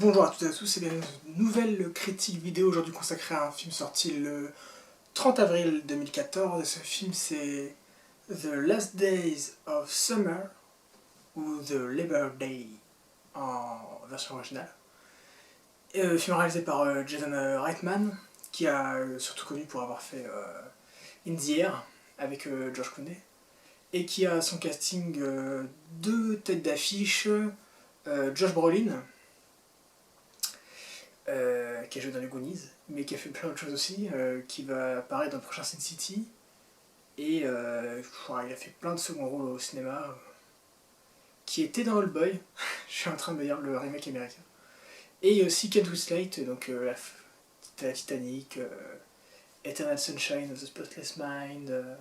Bonjour à toutes et à tous, c'est bien une nouvelle critique vidéo aujourd'hui consacrée à un film sorti le 30 avril 2014. Ce film c'est The Last Days of Summer ou The Labor Day en version originale. Film réalisé par Jason Reitman, qui a surtout connu pour avoir fait In the Air avec George Clooney, et qui a son casting deux têtes d'affiche, Josh Brolin, qui a joué dans les Goonies, mais qui a fait plein d'autres choses aussi, qui va apparaître dans le prochain Sin City, et il a fait plein de second rôles au cinéma, qui était dans Old Boy, je suis en train de me dire le remake américain, et aussi Kate Winslet, donc la Titanic, Eternal Sunshine of the Spotless Mind,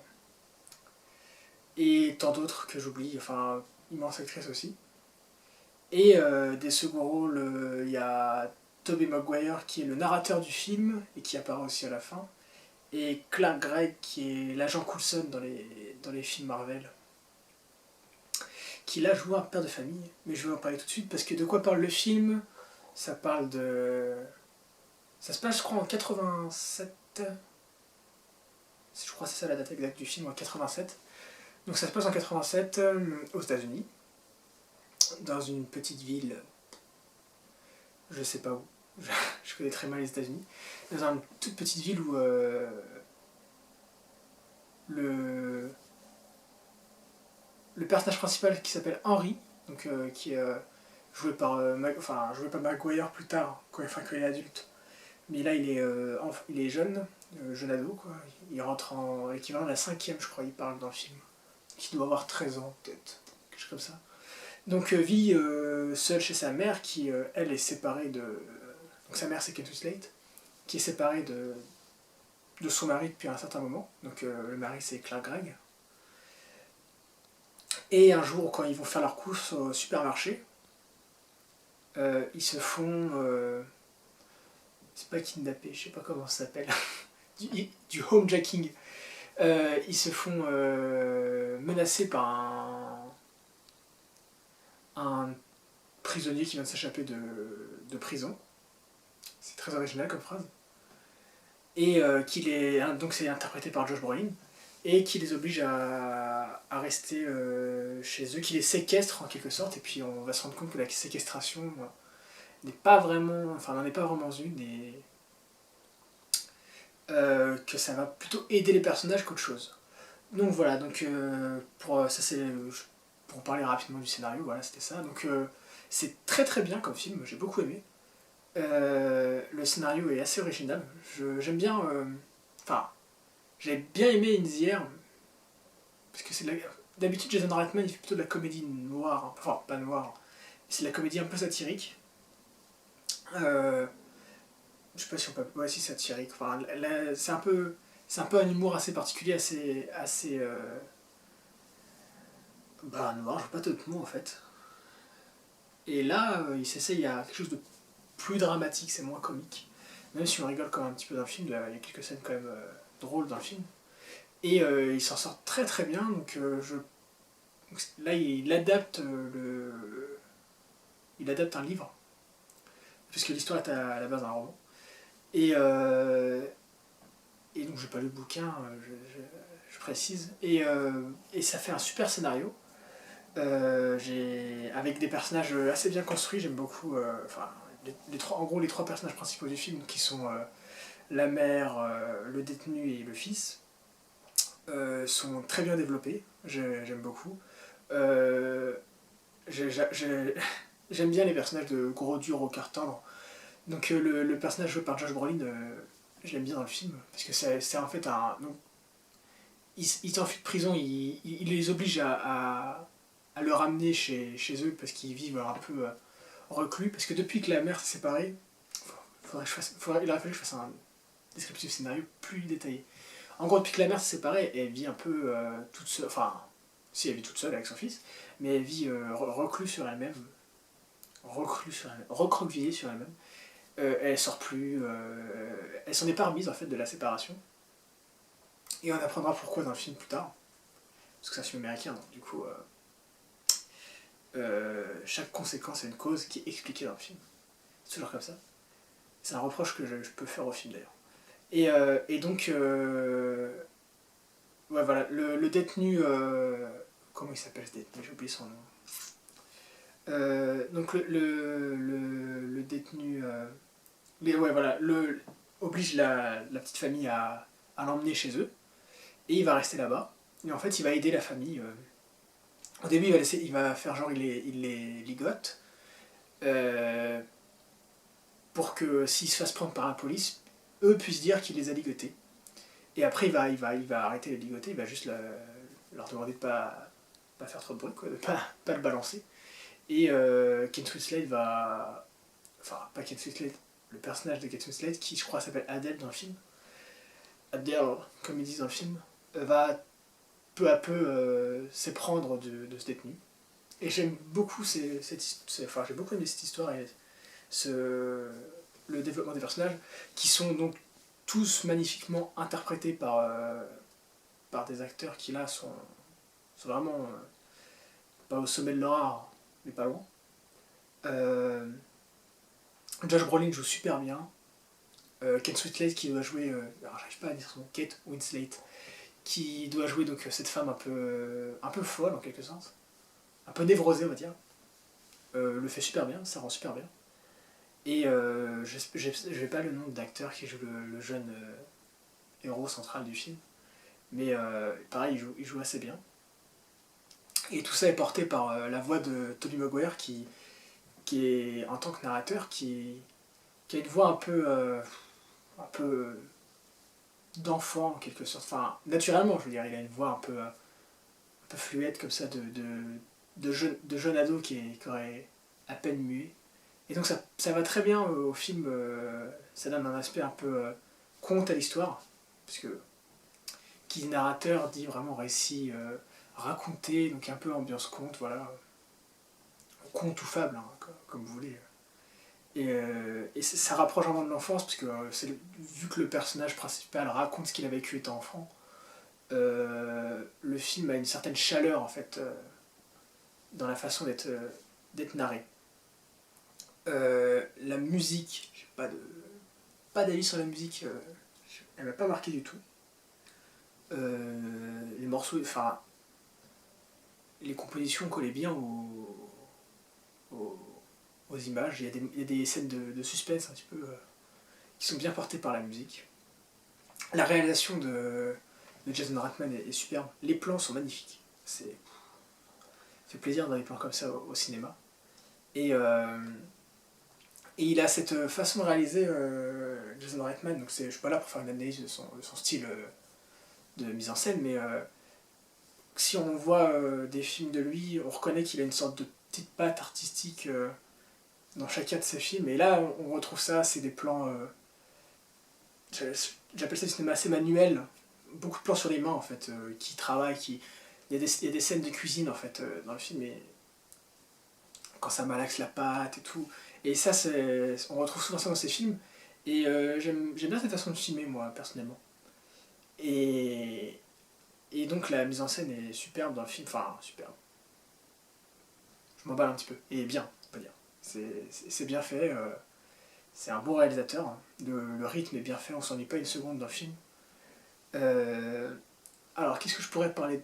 et tant d'autres que j'oublie, enfin, immense actrice aussi. Et des second rôles, il y a Tobey Maguire qui est le narrateur du film et qui apparaît aussi à la fin, et Clark Gregg qui est l'agent Coulson dans les films Marvel, qui là joue un père de famille, mais je vais en parler tout de suite parce que de quoi parle le film? Ça parle de... Ça se passe je crois en 87, je crois que c'est ça la date exacte du film, en 87. Donc ça se passe en 87 aux États-Unis, dans une petite ville, je sais pas où, je connais très mal les États-Unis, dans une toute petite ville où le personnage principal qui s'appelle Henry, donc, qui est joué par Maguire plus tard, quand il est adulte, mais là il est jeune, jeune ado, quoi. Il rentre en équivalent de la 5e, je crois, il parle dans le film, qui doit avoir 13 ans peut-être, quelque chose comme ça. Donc vit seul chez sa mère qui, elle, est séparée de... Donc sa mère c'est Kate Winslet, qui est séparée de son mari depuis un certain moment. Donc le mari c'est Clark Gregg. Et un jour quand ils vont faire leurs courses au supermarché, ils se font... c'est pas kidnapper, je sais pas comment ça s'appelle, du homejacking. Ils se font menacer par un prisonnier qui vient de s'échapper de prison. C'est très original comme phrase. Et donc c'est interprété par Josh Brolin, et qui les oblige à rester chez eux, qui les séquestre en quelque sorte, et puis on va se rendre compte que la séquestration n'est pas vraiment, enfin n'en est pas vraiment une, et que ça va plutôt aider les personnages qu'autre chose. Donc voilà, donc pour parler rapidement du scénario, voilà, c'était ça. Donc c'est très très bien comme film, j'ai beaucoup aimé. Le scénario est assez original. J'aime bien. Enfin, j'ai bien aimé In the Air, parce que c'est d'habitude Jason Reitman il fait plutôt de la comédie noire, enfin pas noire, c'est de la comédie un peu satirique. Je sais pas si on peut. Ouais, si satirique. Enfin, c'est un peu un humour assez particulier, assez bah noir, je vois pas d'autres mots en fait. Et là, il s'essaye à quelque chose de plus dramatique, c'est moins comique. Même si on rigole quand même un petit peu dans le film, il y a quelques scènes quand même drôles dans le film. Et il s'en sort très très bien, donc là il adapte il adapte un livre, puisque l'histoire est à la base d'un roman. Et, et donc j'ai pas lu le bouquin, je précise. Et ça fait un super scénario. Avec des personnages assez bien construits, j'aime beaucoup. Enfin, en gros, les trois personnages principaux du film, qui sont la mère, le détenu et le fils, sont très bien développés. J'aime beaucoup. Euh, J'aime bien les personnages de gros dur au cœur tendre. Donc le personnage joué par Josh Brolin, je l'aime bien dans le film, parce que c'est en fait un... Donc, il s'enfuit de prison, il les oblige à le ramener chez eux, parce qu'ils vivent un peu reclus, parce que depuis que la mère s'est séparée, il aurait fallu que je fasse un descriptif scénario plus détaillé. En gros, depuis que la mère s'est séparée, elle vit un peu toute seule, enfin, si elle vit toute seule avec son fils, mais elle vit reclus sur elle-même, recroquevillée sur elle-même. Elle sort plus, elle s'en est pas remise en fait de la séparation. Et on apprendra pourquoi dans le film plus tard, parce que c'est un film américain, donc du coup, chaque conséquence a une cause qui est expliquée dans le film. C'est toujours comme ça. C'est un reproche que je peux faire au film d'ailleurs. Et donc, ouais, voilà, le détenu, comment il s'appelle ce détenu? J'ai oublié son nom. Donc le détenu, ouais, voilà, oblige la petite famille à l'emmener chez eux, et il va rester là-bas. Et en fait, il va aider la famille. Au début, il va faire genre il les ligote, euh, pour que s'ils se fassent prendre par la police, eux puissent dire qu'il les a ligotés. Et après, il va arrêter les ligoter, il va juste leur demander de pas faire trop de bruit, quoi, de pas le balancer. Et Kate Winslet va... Enfin, pas Kate Winslet, le personnage de Kate Winslet, qui je crois s'appelle Adele dans le film, Adele, comme ils disent dans le film, va peu à peu s'éprendre de ce détenu. Et j'aime beaucoup enfin, j'ai beaucoup aimé cette histoire et le développement des personnages, qui sont donc tous magnifiquement interprétés par des acteurs qui là sont vraiment pas au sommet de leur art, mais pas loin. Euh, Josh Brolin joue super bien. Kate Winslet qui doit jouer, alors j'arrive pas à dire son nom, Kate Winslet, qui doit jouer donc cette femme un peu folle en quelque sorte, un peu névrosée on va dire, le fait super bien, ça rend super bien. Et je vais pas le nom d'acteur qui joue le jeune héros central du film, mais pareil il joue assez bien. Et tout ça est porté par la voix de Tobey Maguire qui est en tant que narrateur qui a une voix un peu d'enfant en quelque sorte. Enfin, naturellement, je veux dire, il a une voix un peu fluette comme ça de jeune ado qui aurait à peine muet. Et donc ça va très bien au film, ça donne un aspect un peu conte à l'histoire, puisque qui dit narrateur dit vraiment récit raconté, donc un peu ambiance conte, voilà, conte ou fable, hein, comme vous voulez. Et ça rapproche vraiment de l'enfance, parce que vu que le personnage principal raconte ce qu'il a vécu étant enfant, le film a une certaine chaleur en fait dans la façon d'être narré. La musique, j'ai pas d'avis sur la musique, elle m'a pas marqué du tout. Les morceaux, enfin, les compositions collaient bien aux, aux images. Il y a des scènes de suspense un petit peu qui sont bien portées par la musique. La réalisation de Jason Reitman est superbe. Les plans sont magnifiques. Ça fait plaisir dans des plans comme ça au cinéma. Et, euh, et il a cette façon de réaliser Jason Reitman. Donc je suis pas là pour faire une analyse de son style de mise en scène, mais si on voit des films de lui, on reconnaît qu'il a une sorte de petite patte artistique dans chacun de ses films. Et là, on retrouve ça, c'est des plans... j'appelle ça du cinéma assez manuel. Beaucoup de plans sur les mains, en fait, qui travaillent, il y a des scènes de cuisine, en fait, dans le film, et quand ça malaxe la pâte et tout. Et ça, on retrouve souvent ça dans ces films. Et j'aime bien cette façon de filmer, moi, personnellement. Et, et donc la mise en scène est superbe dans le film, enfin superbe. Je m'emballe un petit peu. Et bien, on peut dire. C'est bien fait, c'est un bon réalisateur. Hein. Le rythme est bien fait, on s'ennuie pas une seconde dans le film. Euh, alors qu'est-ce que je pourrais parler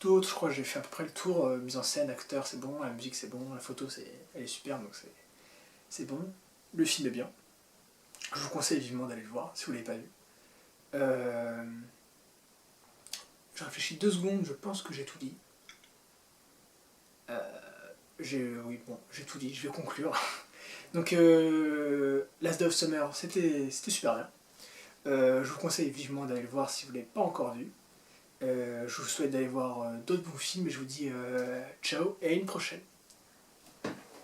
d'autre? Je crois que j'ai fait à peu près le tour. Mise en scène, acteur c'est bon, la musique c'est bon, la photo elle est superbe donc c'est bon. Le film est bien. Je vous conseille vivement d'aller le voir si vous l'avez pas vu. Euh, j'ai réfléchi 2 secondes, je pense que j'ai tout dit. Oui, bon, j'ai tout dit, je vais conclure. Donc, Last Day of Summer, c'était super bien. Je vous conseille vivement d'aller le voir si vous ne l'avez pas encore vu. Je vous souhaite d'aller voir d'autres bons films et je vous dis ciao et à une prochaine.